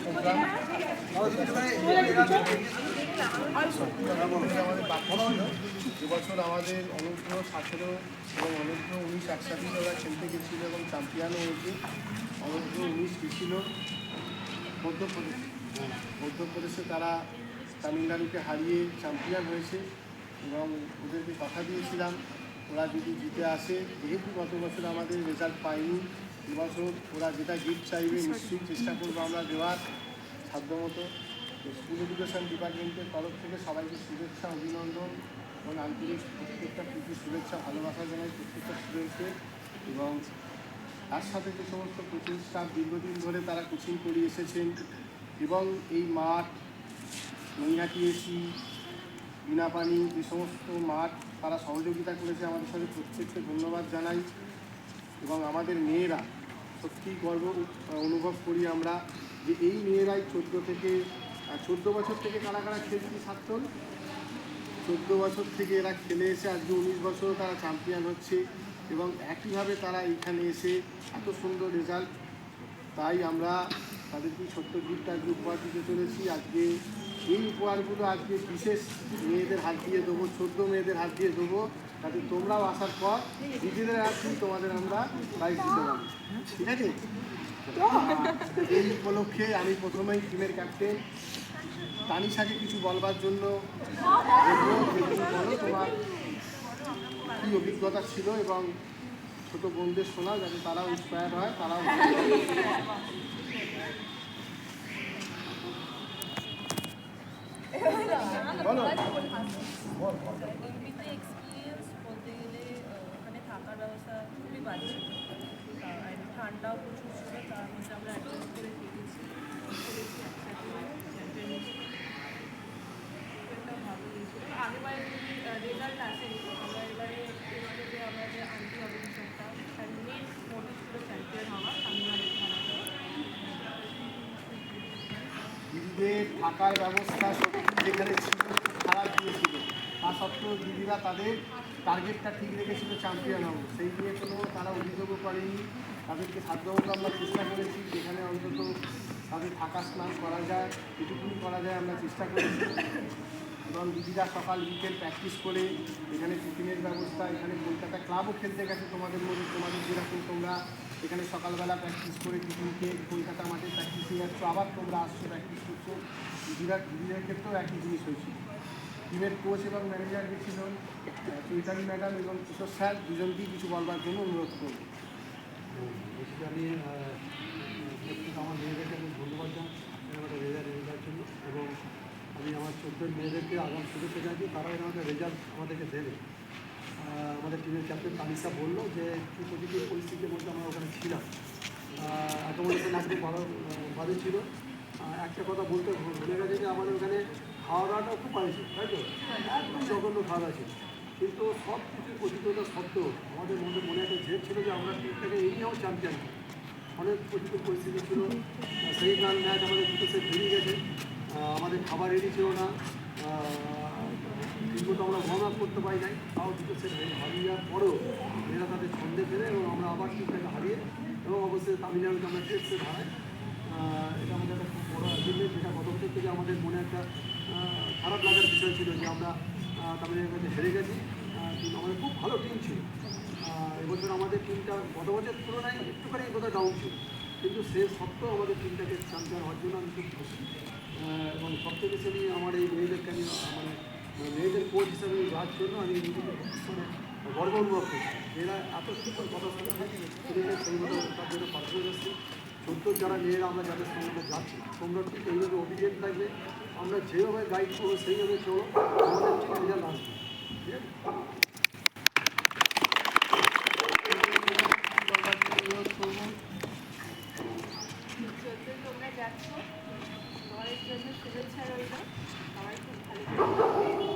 Programme আমাদের প্রার্থনা ছিল এবছর আমাদের অনূর্ধ্ব 17 এবং অনূর্ধ্ব 19 একসাথেই ওরা খেলতে গেছিলো এবং চ্যাম্পিয়নও হয়েছে। অনূর্ধ্ব 19 গেছিল মধ্যপ্রদেশে, তারা তামিলনাড়ুকে হারিয়ে চ্যাম্পিয়ন হয়েছে এবং ওদেরকে কথা দিয়েছিলাম ওরা যদি জিতে আসে, যেহেতু গত বছর আমাদের রেজাল্ট পাইনি, এবছর ওরা যেটা গিফট চাইবে নিশ্চয়ই চেষ্টা করবো আমরা দেওয়ার সাধ্যমতো। স্কুল এডুকেশন ডিপার্টমেন্টের তরফ থেকে সবাইকে শুভেচ্ছা, অভিনন্দন এবং আন্তরিক প্রত্যেকটা প্রীতি শুভেচ্ছা, ভালোবাসা জানাই প্রত্যেকটা স্টুডেন্টকে। এবং তার সাথে যে সমস্ত কোচিং স্টাফ দীর্ঘদিন ধরে তারা কোচিং করিয়ে এসেছেন এবং এই মাঠ, নৈহাটি এসি, বিনাপানি, যে সমস্ত মাঠ তারা সহযোগিতা করেছে আমাদের সাথে, প্রত্যেককে ধন্যবাদ জানাই। এবং আমাদের মেয়েরা সত্যিই গর্ব অনুভব করি আমরা যে এই মেয়েরাই 14 বছর থেকে কারা কারা খেলছি, 14 বছর থেকে এরা খেলে এসে আজকে 19 বছরও তারা চ্যাম্পিয়ন হচ্ছে এবং একইভাবে তারা এইখানে এসে এত সুন্দর রেজাল্ট। তাই আমরা তাদেরকে ছোট্ট গিফট আজকে উপহার দিতে চলেছি। আজকে এই উপহারগুলো আজকে বিশেষ মেয়েদের হাত দিয়ে দেবো, 14 মেয়েদের হাত দিয়ে দেবো, তাতে তোমরাও আসার পর নিজেদের হাত দিয়ে তোমাদের আমরা প্রাইজ দিতে পারি, ঠিক আছে? এই উপলক্ষে আমি প্রথমেই টিমের ক্যাপ্টেন তানিশাকে কিছু বলবার জন্য বলো তোমার কী অভিজ্ঞতা ছিল এবং ছোটো বোনদের শোনাও যাতে তারাও ইন্সপায়ার হয়, তারাও বলো। এমনিতে এক্সপিরিয়েন্স বলতে গেলে ওখানে থাকার ব্যবস্থা খুবই বাজে, আর ঠান্ডাও প্রচুর ছিল, তার মধ্যে আমরা অ্যাডজাস্ট করে থেকেছি একসাথে ভালো হয়েছিল। আগেবারে যদি রেজাল্ট আসেনি, আমরা এবারে যে আমরা যে আন্টি অর্গানাইজেশনটা তার মেন মোটিভ ছিল চ্যাম্পিয়ন হওয়া, তামিলনাড়ু খেলাটা। দিদিদের থাকার ব্যবস্থা যেখানে ছিল খারাপ দিয়েছিল, তা সত্ত্বেও দিদিরা তাদের টার্গেটটা ঠিক রেখেছিল চ্যাম্পিয়ন হবে, সেই নিয়ে কোনো তারা অভিযোগও করেনি। তাদেরকে সাধ্যমতো আমরা চেষ্টা করেছি যেখানে অন্তত তাদের থাকা স্নান করা যায়, এটুকুনি করা যায় আমরা চেষ্টা করেছি। এবং দিদিরা সকাল বিকেল প্র্যাকটিস করে এখানে টিফিনের ব্যবস্থা, এখানে কলকাতা ক্লাবও খেলতে গেছে তোমাদের মধ্যে, তোমাদের যেরকম তোমরা এখানে সকালবেলা প্র্যাকটিস করে টিফিনকে কলকাতা মাঠে প্র্যাকটিসে যাচ্ছ, আবার তোমরা আসছো প্র্যাকটিস করছো, দিদিদের ক্ষেত্রেও একই জিনিস হয়েছিল। টিমের কোচ এবং ম্যানেজার গেছিলেন চৈতালি ম্যাডাম এবং কিশোর স্যার, দুজনকেই কিছু বলবার জন্য অনুরোধ করব। বেসিক্যালি আমার মেয়েদেরকে আমি ধন্যবাদ জানাই একটা রেজাল্ট দেওয়ার জন্য, এবং আমি আমার 14 মেয়েদেরকে আগাম শুভেচ্ছা জানাচ্ছি। তারা আমাদের রেজাল্ট আমাদেরকে দেবে। আমাদের টিমের ক্যাপ্টেন তানিশা বললো যে কী প্রতিকূল পরিস্থিতির মধ্যে আমরা ওখানে ছিলাম, অ্যাকোমোডেশন একদম ভালো ছিল। একটা কথা বলতে ভুলে গেছে যে আমাদের ওখানে খাওয়া দাওয়াটাও খুব ভালো ছিল, তাই তো? একদম জঘন্য খাওয়া দাওয়া ছিল, কিন্তু সব কিছু প্রতিকূলতা সত্ত্বেও আমাদের মধ্যে মনে একটা জেদ ছিল যে আমরা টিমটাকে এগিয়েও চ্যাম্পিয়ন। অনেক প্রতিকূল পরিস্থিতি ছিল, সেই ম্যাচ আমাদের দুটো সেট বেরিয়ে গেছে, আমাদের খাবার রেডি ছিল না, ঠিকমতো আমরা ওয়ার্ম আপ করতে পারি নাই, তাও দুটো সেট হারিয়ে যাওয়ার পরেও মেয়েরা তাদের ছন্দে ফেলে এবং আমরা আবার টিমটাকে হারিয়ে এবং অবশ্যই তামিলনাড়ুতে আমরা টেস্ট সেট হারাই। এটা আমাদের একটা খুব বড় অ্যাচিভমেন্ট, যেটা গত বছর থেকে আমাদের মনে একটা খারাপ লাগার বিষয় ছিল যে আমরা তামিলনাড়ুর কাছে হেরে গেছি। কিন্তু আমাদের খুব ভালো টিম ছিল। এবছর আমাদের টিমটা গত বছরের তুলনায় একটুখানি বোধহয় ডাউন ছিল, কিন্তু সে সত্ত্বেও আমাদের টিমটাকে চ্যাম্পিয়ন হওয়ার জন্য আমি খুব খুশি। এবং সবচেয়ে বেশি আমি আমার এই মেয়েদেরকে আমি মানে মেয়েদের কোচ হিসাবে যাওয়ার জন্য আমি নিজেকে মানে গর্ব অনুভব করছি। এরা এত সুন্দর কথা শুনে ছেলেদের সেইভাবে তার জন্য পাঠানো যাচ্ছে। 14 যারা মেয়েরা আমরা যাদের সঙ্গে আমরা যাচ্ছি, তোমরা ঠিক এইভাবে অভিযোগ থাকবে, আমরা যেভাবে গাইড করবো সেইভাবে চলো, আমাদের ঠিক রেজাল্ট আসবে, ঠিক আছে? তোমরা যাচ্ছ, তোমাদের জন্য শুভেচ্ছা রইল, সবাই খুব ভালো।